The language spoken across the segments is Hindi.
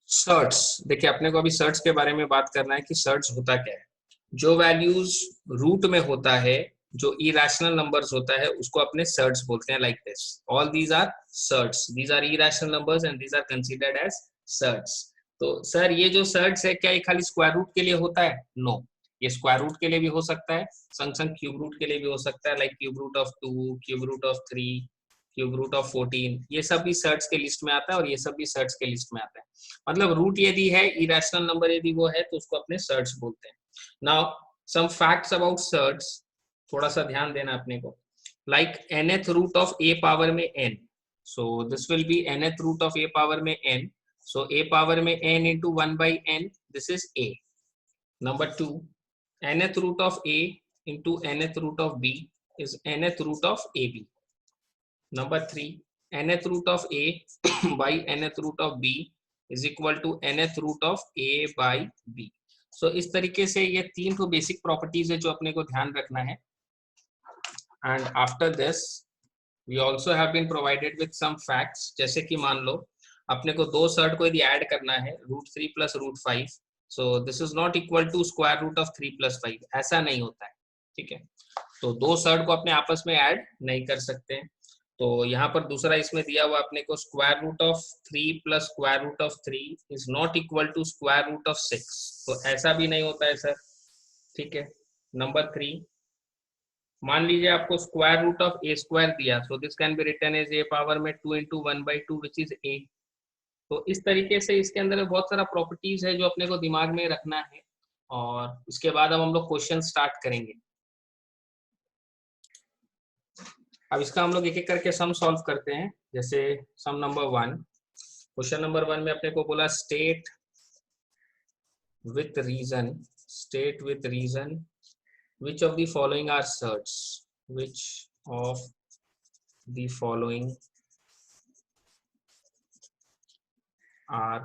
सर्ट्स, देखिए अपने को अभी सर्ट्स के बारे में बात करना है कि सर्ट्स होता क्या है। जो वैल्यूज रूट में होता है, जो इरेशनल नंबर्स होता है, उसको अपने सर्ट्स बोलते हैं। Like this, all these are surds, these are irrational numbers and these are considered as surds. तो सर ये जो सर्ट्स है, क्या ये खाली स्क्वायर रूट के लिए होता है? नो, ये स्क्वायर रूट के लिए भी हो सकता है, संग संग क्यूब रूट के लिए भी हो सकता है। Like cube root of 2, cube root of 3, cube root of 14, ये सब भी सर्ट्स के लिस्ट में आता है और ये सब भी सर्ट्स के लिस्ट में आता है। मतलब रूट यदि है, इरेशनल नंबर यदि वो है, तो उसको अपने सर्ट्स बोलते हैं। Now some facts about surds, थोड़ा सा ध्यान देना अपने को। Like nth root of a power में n, so this will be nth root of a power में n, सो a पावर में n into 1 by n, this is a. Number 2, nth root of a into nth root of b is nth root of ab. Number 3, nth root of a by nth root of b is equal to nth root of a by b. So इस तरीके से ये तीन तो बेसिक प्रॉपर्टीज है जो अपने को ध्यान रखना है। And after this we also have been provided with some facts, जैसे कि मान लो अपने को दो सर्ट को यदि ऐड करना है, √3 plus √5, so this is not equal to square root of 3 plus 5, ऐसा नहीं होता है। ठीक है, तो दो सर्ट को अपने आपस में ऐड नहीं कर सकते हैं। तो यहाँ पर दूसरा इसमें दिया हुआ अपने को square root of 3 plus square root of 3 is not equal to square root of 6, तो ऐसा भी नहीं होता है सर। ठीक है, नंबर 3, मान लीजिए आपको square root of a square दिया, so this can be written as a power में 2 into 1/2 विच इज a। तो इस तरीके से इसके अंदर बहुत सारा प्रॉपर्टीज है जो अपने को दिमाग में रखना है, और इसके बाद अब हम लोग क्वेश्चन स्टार्ट करेंगे। अब इसका हम लोग एक एक करके सम सॉल्व करते हैं। जैसे सम नंबर 1, क्वेश्चन नंबर 1 में अपने को बोला state with reason, state with reason which of the following are surds, which of the following are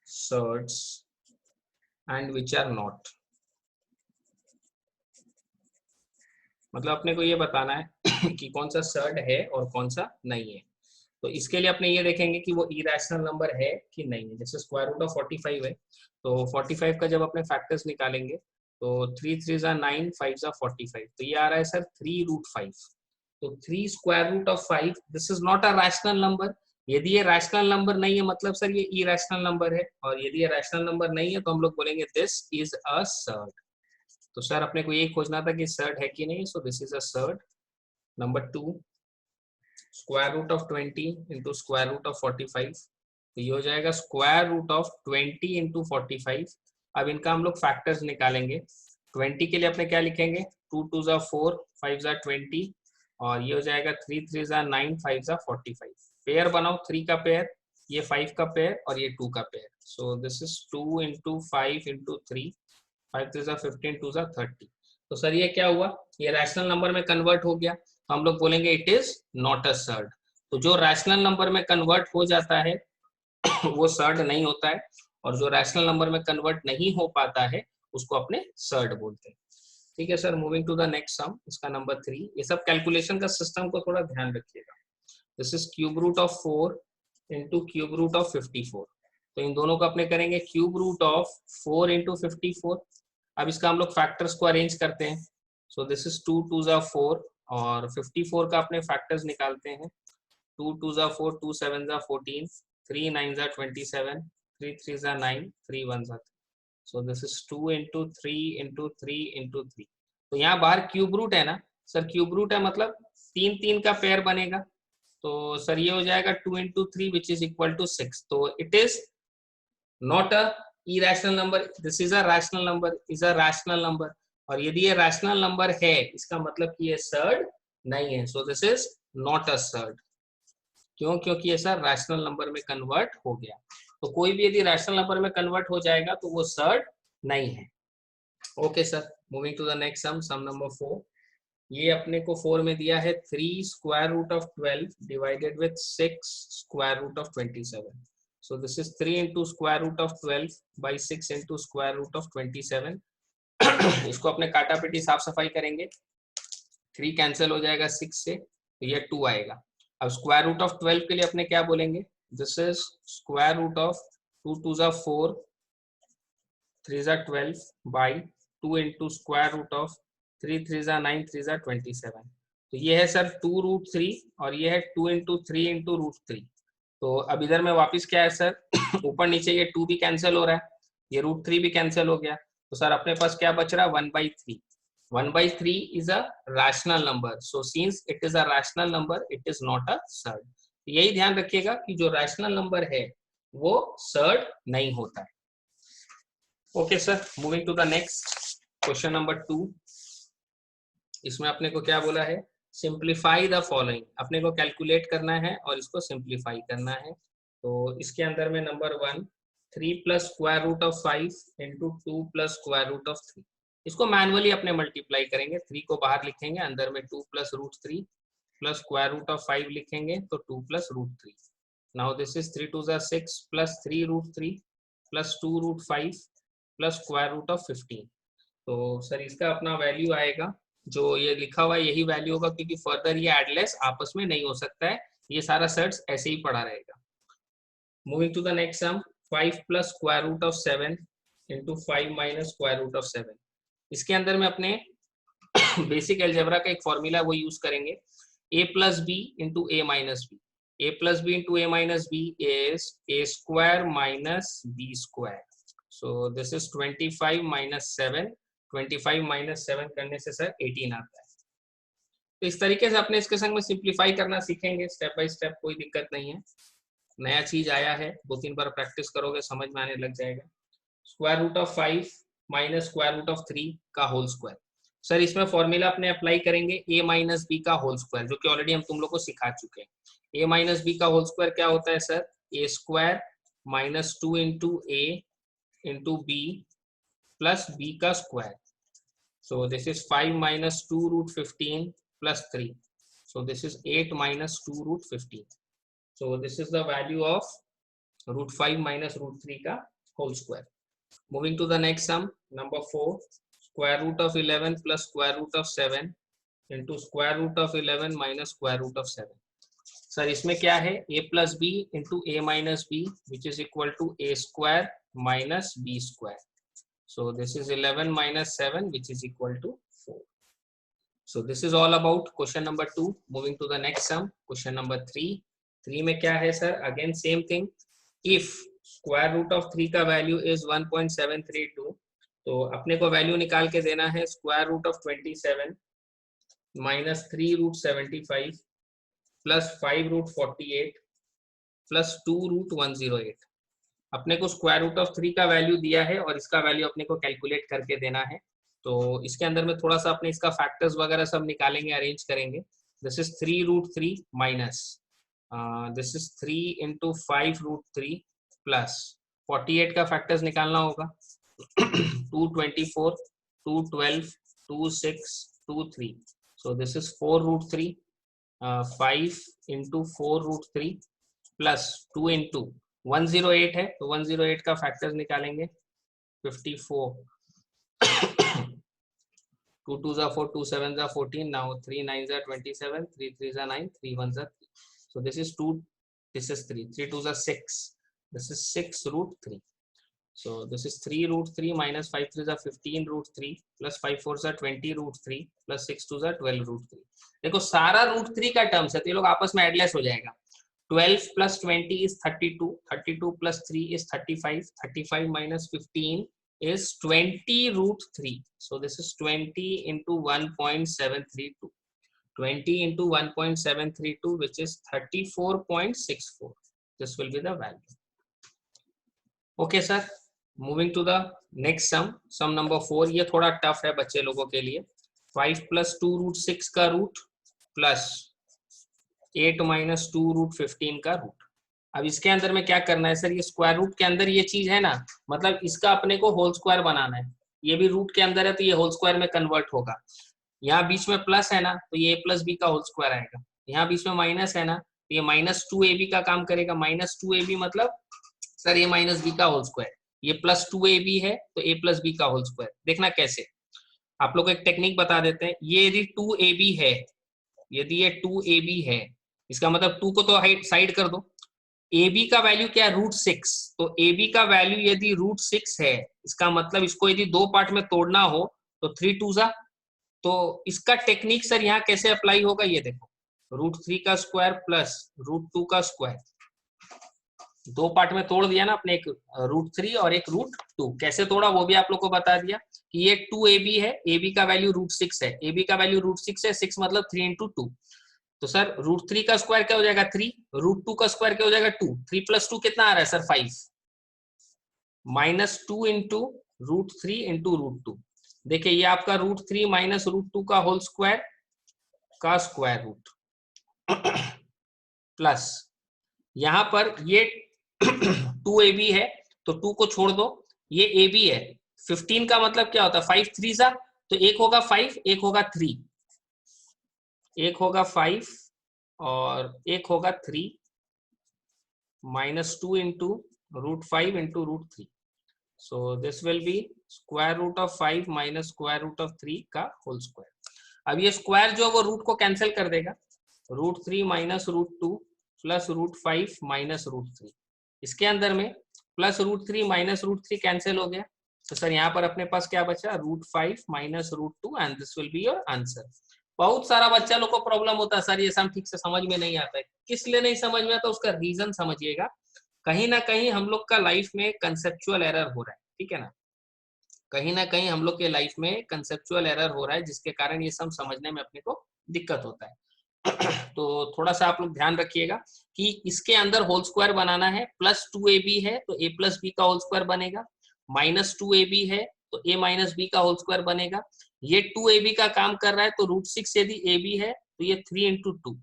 surds and which are not। मतलब अपने को ये बताना है कि कौन सा सर्ड है और कौन सा नहीं है। तो इसके लिए अपने ये देखेंगे कि वो इरेशनल नंबर है कि नहीं है। जैसे स्क्वायर रूट ऑफ 45 है, तो 45 का जब अपने फैक्टर्स निकालेंगे तो 3 3 जा 9, 5 जा 45, तो ये आ रहा है सर 3√5। तो 3 square root of 5, this is not a rational number. यदि ये रैशनल नंबर नहीं है, मतलब सर ये इरेशनल नंबर है, और यदि ये रैशनल नंबर नहीं है तो हम लोग बोलेंगे दिस इज अ सर्ड। तो सर अपने को यही खोजना था कि सर्ड है कि नहीं, so this is a surd. Number 2, square root of 20 into square root of 45, तो ये हो जाएगा स्क्वायर रूट ऑफ 20 इंटू 45। अब इनका हम लोग फैक्टर्स निकालेंगे। 20 के लिए अपने क्या लिखेंगे, 2 2 जा 4, 5 जा 20, और ये हो जाएगा 3 3 जा 9, 5 जा 45। पेयर बनाओ, 3 का पेयर, ये 5 का पेयर और ये 2 का pair. So this is 2 into 5 into 3, 5 3 जा 15, 2 जा 30। तो सर ये क्या हुआ, ये रैशनल नंबर में कन्वर्ट हो गया, तो हम लोग बोलेंगे it is not a surd. तो जो रैशनल नंबर में कन्वर्ट हो जाता है वो सर्ड नहीं होता है, और जो रैशनल नंबर में कन्वर्ट नहीं हो पाता है उसको अपने सर्ड बोलते हैं। ठीक है sir, moving to the next sum, इसका नंबर 3। ये सब कैलकुलेशन का सिस्टम को थोड़ा ध्यान रखिएगा। This is cube root of 4 into cube root of 54। तो इन दोनों को अपने करेंगे क्यूब रूट ऑफ 4 इंटू 54। अब इसका हम लोग फैक्टर्स को अरेंज करते हैं। सो दिस इज 2 2 जा 4, और 54 का अपने फैक्टर्स निकालते हैं। 2 2 जा 4, 2 7 जा 14, 3 9 जा 27, 3 3 जा 9, 3 1 जा 3। So this is 2 into 3 into 3 into 3। तो यहाँ बाहर क्यूब रूट है ना सर, क्यूब रूट है मतलब 3 3 का पेयर बनेगा। तो सर ये हो जाएगा 2 into 3 which is equal to 6। तो it is not a irrational number, this is a rational number, is a rational number। और यदि ये rational number है, इसका मतलब कि ये सर्ड नहीं है। so this is not a surd। क्यों? क्योंकि ये सर रैशनल नंबर में कन्वर्ट हो गया। तो कोई भी यदि रैशनल नंबर में कन्वर्ट हो जाएगा तो वो सर्ड नहीं है। Okay sir, moving to the next sum, sum number 4। ये अपने को 4 में दिया है 3 square root of 12 divided with 6 square root of 27। So this is 3 into square root of 12 by 6 into square root of 27। इसको अपने काटा पीटी साफ सफाई करेंगे, 3 कैंसिल हो जाएगा 6 से, तो ये 2 आएगा। अब स्क्वायर रूट ऑफ 12 के लिए अपने क्या बोलेंगे, this is square root of 2 2 जा 4, 3 जा 12 by 2 into square root of 3 3 जा 9, 3 जा 27। तो ये है सर 2 रूट 3 और ये है 2 इंटू 3 इंटू रूट 3। तो अब इधर में वापस क्या है सर ऊपर नीचे ये 2 भी कैंसिल हो रहा है, ये रूट 3 भी कैंसिल हो गया, तो सर अपने पास क्या बच रहा है 1/3। 1/3 is a rational number, so since it is a rational number it is not a surd। यही ध्यान रखिएगा कि जो रैशनल नंबर है वो सर्ड नहीं होता है। Okay sir, moving to the next question number 2। इसमें अपने को क्या बोला है, सिंप्लीफाई द फॉलोइंग, अपने को कैलकुलेट करना है और इसको सिंप्लीफाई करना है। तो इसके अंदर में number 1 3 plus square root of 5 into 2 plus square root of 3, इसको मैनुअली अपने मल्टीप्लाई करेंगे, 3 को बाहर लिखेंगे, अंदर में 2 plus root 3 plus square root of 5 लिखेंगे तो 2 plus root 3। Now this is 3 2 6 plus 3 root 3 plus 2 root 5 plus square root of 15। तो सर इसका अपना वैल्यू आएगा, जो ये लिखा हुआ है यही वैल्यू होगा, क्योंकि फर्दर ये एडलेस आपस में नहीं हो सकता है, ये सारा सेट्स ऐसे ही पड़ा रहेगा। Moving to the next sum, 5 plus square root of 7 into 5 minus square root of 7। इसके अंदर में अपने बेसिक अलजेब्रा का एक फॉर्मूला वो यूज करेंगे, a plus B into A minus B. a plus B into A minus B is a square minus B square. So this is 25 minus 7, 25 minus 7 करने से सर 18 आता है। तो इस तरीके से अपने इसके संग में सिंप्लीफाई करना सीखेंगे स्टेप बाय स्टेप, कोई दिक्कत नहीं है, नया चीज आया है, 2-3 बार प्रैक्टिस करोगे समझ में आने लग जाएगा। Square root of 5 minus square root of 3 का होल स्क्वायर। सर इसमें फॉर्मूला अपने अप्लाई करेंगे a माइनस बी का होल स्क्वायर, जो कि ऑलरेडी हम तुम लोग को सिखा चुके हैं। a माइनस बी का होल स्क्वायर क्या होता है सर, a square minus 2 into A into B plus B का square. So this is 5 minus 2 root 15 plus 3, so this is 8 minus 2 root 15। so this is the value of root 5 minus root 3 का whole square। moving to the next sum, number 4, square root of 11 plus square root of 7 into square root of 11 minus square root of 7। Sir इसमें क्या है, a plus b into a minus b which is equal to a square minus b square। so this is 11 minus 7 which is equal to 4। So this is all about question number 2. Moving to the next sum, question number 3। 3 में क्या है sir, again same thing, if square root of 3 का value is 1.732, तो अपने को वैल्यू निकाल के देना है square root of 27 minus 3 root 75 plus 5 root 48 plus 2 root 108। अपने को स्क्वायर रूट ऑफ 3 का वैल्यू दिया है और इसका वैल्यू अपने को कैलकुलेट करके देना है। तो इसके अंदर में थोड़ा सा अपने इसका फैक्टर्स वगैरह सब निकालेंगे, अरेंज करेंगे। This is 3 root 3 minus this is 3 into 5 root 3 plus 48 का फैक्टर्स निकालना होगा 224 212 26 23। So this is 4 root 3 5 into 4 root 3 plus 2 into 108 है, तो 108 का फैक्टर्स निकालेंगे 54 2 2 जा 4 2 7 जा 14, now 3 9 जा 27 3 3 जा 9 3 1 जा 3। so this is 2, this is 3 3 2 जा 6, this is 6 root 3। so this is 3 root 3 minus 5 3 जा 15 root 3 plus 5 4 जा 20 root 3 plus 6 2 जा 12 root 3। देखो सारा root 3 का टर्म्स है, तो ये लोग आपस में एडलेस हो जाएगा। 12 plus 20 is 32, 32 plus 3 is 35, 35 minus 15 is 20 root 3। so this is 20 into 1.732, 20 into 1.732 which is 34.64। this will be the value। okay sir, moving to the next sum, sum number 4। ये थोड़ा टफ है बच्चे लोगों के लिए। 5 plus 2 root 6 का रूट प्लस 8 माइनस 2 रूट 15 का रूट। अब इसके अंदर में क्या करना है सर, ये स्क्वायर रूट के अंदर ये चीज है ना, मतलब इसका अपने को होल स्क्वायर बनाना है। ये भी रूट के अंदर है तो ये होल स्क्वायर में कन्वर्ट होगा। यहाँ बीच में प्लस है ना, तो ये a प्लस बी का होल स्क्वायर आएगा। यहाँ बीच में माइनस है ना, तो ये माइनस 2ab का काम करेगा। माइनस 2ab मतलब सर ये माइनस बी का होल स्क्वायर, ये प्लस 2ab है तो a प्लस बी का होल स्क्वायर। देखना कैसे, आप लोग को एक टेक्निक बता देते हैं। ये यदि 2ab है, यदि ये 2ab है, इसका मतलब 2 को तो साइड कर दो, ए बी का वैल्यू क्या है, √6। तो ए बी का वैल्यू यदि √6 है, इसका मतलब इसको यदि दो पार्ट में तोड़ना हो तो 3 2 जा। तो इसका टेक्निक सर यहाँ कैसे अप्लाई होगा, ये देखो, √3 का स्क्वायर प्लस √2 का स्क्वायर, दो पार्ट में तोड़ दिया ना अपने, एक √3 और एक √2। कैसे तोड़ा वो भी आप लोग को बता दिया कि ये 2ab है, ab का वैल्यू √6 है, ab का वैल्यू √6 है, 6 मतलब 3 × 2। तो सर √3 का स्क्वायर क्या हो जाएगा 3, √2 का स्क्वायर क्या हो जाएगा 2, 3 + 2 कितना आ रहा है सर 5, -2 × √3 × √2। देखिए ये आपका √3 - √2 का होल स्क्वायर का स्क्वायर रूट प्लस यहां पर ये 2ab है तो 2 को छोड़ दो, ये ab है। 15 का मतलब क्या होता है 5 3 जा, तो एक होगा 5 एक होगा 3, एक होगा 5 और एक होगा 3, -2 × √5 × √3। So this will be square root of 5 - square root of 3 का होल स्क्वायर। अब ये स्क्वायर जो है वो रूट को कैंसिल कर देगा, √3 - √2 प्लस √5 - √3। इसके अंदर में प्लस √3 - √3 कैंसिल हो गया, तो सर यहाँ पर अपने पास क्या बचा, √5 - √2 and this will be your answer. बहुत सारा बच्चा लोग को प्रॉब्लम होता है सर ये सम ठीक से समझ में नहीं आता है, किस लिए नहीं समझ में आता उसका रीजन समझिएगा। कहीं ना कहीं हम लोग का लाइफ में कंसेप्चुअल एरर हो रहा है, ठीक है ना, कहीं ना कहीं हम लोग के लाइफ में कंसेप्चुअल एरर हो रहा है जिसके कारण ये सब समझने में अपने को दिक्कत होता है। तो थोड़ा सा आप लोग ध्यान रखिएगा कि इसके अंदर होल स्क्वायर बनाना है, प्लस 2ab है तो a + b का होल स्क्वायर बनेगा, -2ab है तो a - b का होल स्क्वायर बनेगा। ये 2ab का काम कर रहा है तो √6 यदि ab है तो ये 3 × 2,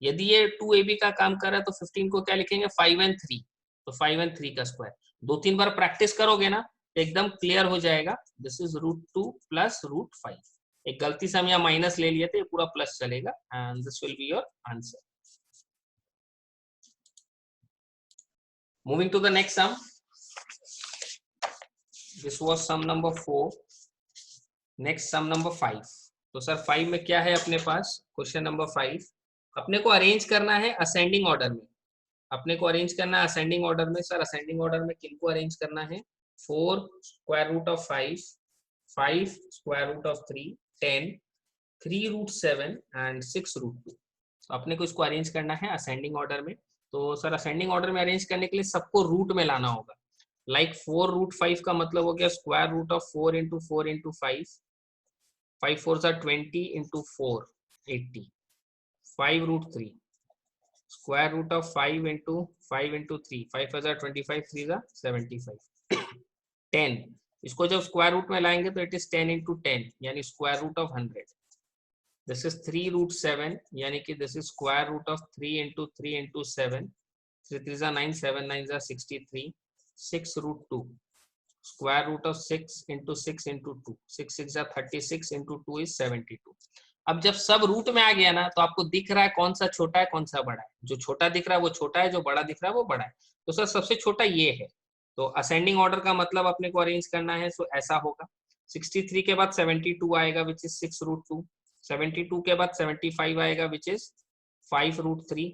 यदि ये 2ab का काम कर रहा है तो 15 को क्या लिखेंगे 5 and 3, तो 5 and 3 का स्क्वायर। 2-3 बार प्रैक्टिस करोगे ना तो एकदम क्लियर हो जाएगा। This is √2 plus √5। एक गलती से हम यहाँ माइनस ले लिए थे, ये पूरा प्लस चलेगा and this will be your answer. Moving to the next sum, this was sum number 4। Next sum number 5। तो सर 5 में क्या है अपने पास, क्वेश्चन नंबर 5 अपने को अरेंज करना है असेंडिंग ऑर्डर में। अपने को अरेंज करना है असेंडिंग ऑर्डर में। सर असेंडिंग ऑर्डर में किनको अरेंज करना है, 4 square root of 5, 5 square root of 3, 10, 3 √7 and 6 √2। तो अपने को इसको अरेंज करना है असेंडिंग ऑर्डर में। तो सर असेंडिंग ऑर्डर में अरेंज करने के लिए सबको रूट में लाना होगा। लाइक 4 √5 का मतलब हो गया square root of 4 × 4 × 5, 5 4 are 20 × 4 80, 5 √3 square root of 5 × 5 × 3, 5 5 are 25, 3 are 75, 10 इसको जब स्क्वायर रूट में लाएंगे तो इट इज 10 × 10 यानी square root of 100। This is 3 √7 यानी कि this is square root of 3 × 3 × 7, 3 3 are 9, 7 9 are 63, 6 √2 square root of 6 × 6 × 2, 6 6 are 36 × 2 is 72। अब जब सब रूट में आ गया ना तो आपको दिख रहा है कौन सा छोटा है कौन सा बड़ा है। जो छोटा दिख रहा है वो छोटा है, जो बड़ा दिख रहा है वो बड़ा है। तो सर सबसे छोटा ये है। तो असेंडिंग ऑर्डर का मतलब अपने को अरेंज करना है, सो ऐसा होगा 63 के बाद 72 आएगा विच इज 6 √2, 72 के बाद 75 आएगा विच इज 5 √3,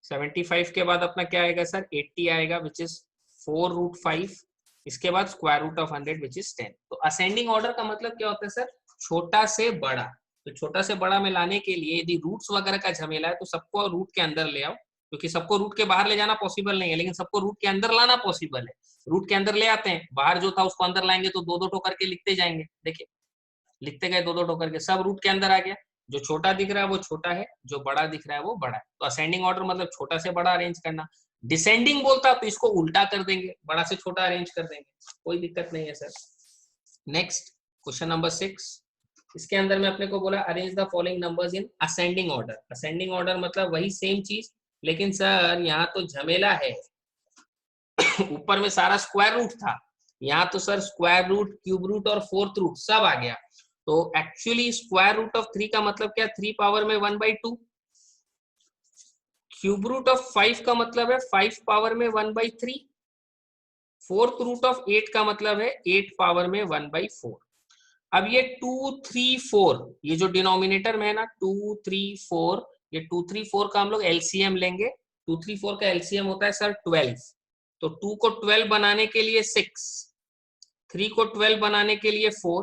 75 के बाद अपना क्या आएगा सर 80 आएगा विच इज 4 √5, इसके बाद square root of 100 which is 10। तो असेंडिंग ऑर्डर का मतलब क्या होता है सर, छोटा से बड़ा। तो छोटा से बड़ा में लाने के लिए यदि रूट्स वगैरह का झमेला है तो सबको रूट के अंदर ले आओ, क्योंकि सबको रूट के बाहर ले जाना पॉसिबल नहीं है, लेकिन सबको रूट के अंदर लाना पॉसिबल है। रूट के अंदर ले आते हैं, बाहर जो था उसको अंदर लाएंगे तो 2 2 ठोकर के लिखते जाएंगे। देखिए लिखते गए 2 2 ठोकर के, सब रूट के अंदर आ गया। जो छोटा दिख रहा है वो छोटा है, जो बड़ा दिख रहा है वो बड़ा है। तो असेंडिंग ऑर्डर मतलब छोटा से बड़ा अरेंज करना। डिसेंडिंग बोलता तो इसको उल्टा कर देंगे, बड़ा से छोटा अरेंज कर देंगे, कोई दिक्कत नहीं है सर। नेक्स्ट क्वेश्चन नंबर 6, इसके अंदर में अपने को बोला arrange the following numbers in ascending order. Ascending order मतलब वही सेम चीज, लेकिन सर यहाँ तो झमेला है ऊपर में सारा स्क्वायर रूट था, यहाँ तो sir square root, cube root और फोर्थ रूट सब आ गया। तो एक्चुअली स्क्वायर रूट ऑफ 3 का मतलब क्या, 3 पावर में 1/2। क्यूब रूट ऑफ 5 का मतलब है 5 पावर में 1/3। फोर्थ रूट ऑफ 8 का मतलब है 8 पावर में 1/4। अब ये 2 3 4 ये जो डिनोमिनेटर में है ना 2 3 4, ये 2 3 4 का हम लोग एलसीएम लेंगे 2 3 4 का एलसीएम होता है सर 12, तो 2 को 12 बनाने के लिए 6, 3 को 12 बनाने के लिए 4,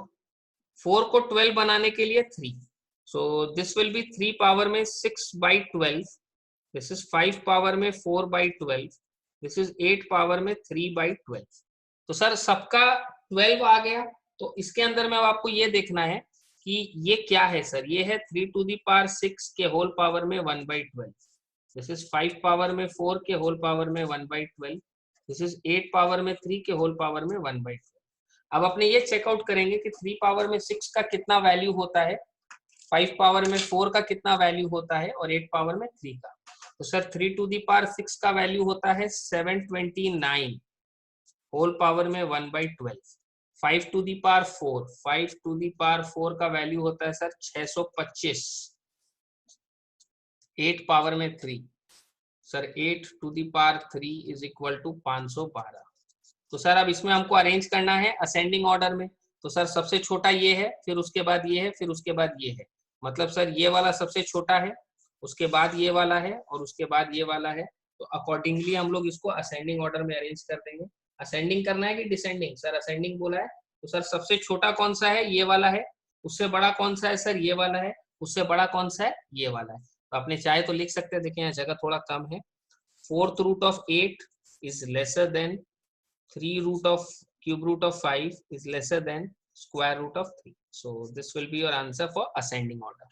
4 को 12 बनाने के लिए 3, so this will be 3 power में 6 by 12, this is 5 पावर में 4 by 12, this is 8 पावर में 3 by 12। तो सर सबका 12 आ गया, तो इसके अंदर में अब आपको ये देखना है कि ये क्या है सर, ये है 3 to the power 6 के होल पावर में 1 by 12, दिस इज 5 पावर में 4 के होल पावर में 1 by 12, दिस इज 8 पावर में 3 के होल पावर में 1 by 12। अब अपने ये चेकआउट करेंगे कि 3 पावर में 6 का कितना वैल्यू होता है, 5 पावर में 4 का कितना वैल्यू होता है और 8 पावर में 3 का। तो सर 3 to the power 6 का वैल्यू होता है 729 होल पावर में 1 by 12। 5 to the power 4, 5 to the power 4 का वैल्यू होता है सर 625, 8 पावर में 3, sir 8 to the power 3 is equal to 512। तो सर अब इसमें हमको अरेंज करना है असेंडिंग ऑर्डर में, तो सर सबसे छोटा ये है, फिर उसके बाद ये है, फिर उसके बाद ये है, मतलब सर ये वाला सबसे छोटा है, उसके बाद ये वाला है और उसके बाद ये वाला है। तो अकॉर्डिंगली हम लोग इसको असेंडिंग ऑर्डर में अरेंज कर देंगे। असेंडिंग करना है कि डिसेंडिंग, सर असेंडिंग बोला है, तो सर सबसे छोटा कौन सा है, ये वाला है, उससे बड़ा कौन सा है सर, ये वाला है, उससे बड़ा कौन सा है, ये वाला है। तो अपने चाहे तो लिख सकते हैं, देखिए यहाँ जगह थोड़ा कम है, 4th root of 8 is lesser than 3 root of cube root of 5 is lesser than square root of 3. So this will be your answer for ascending order.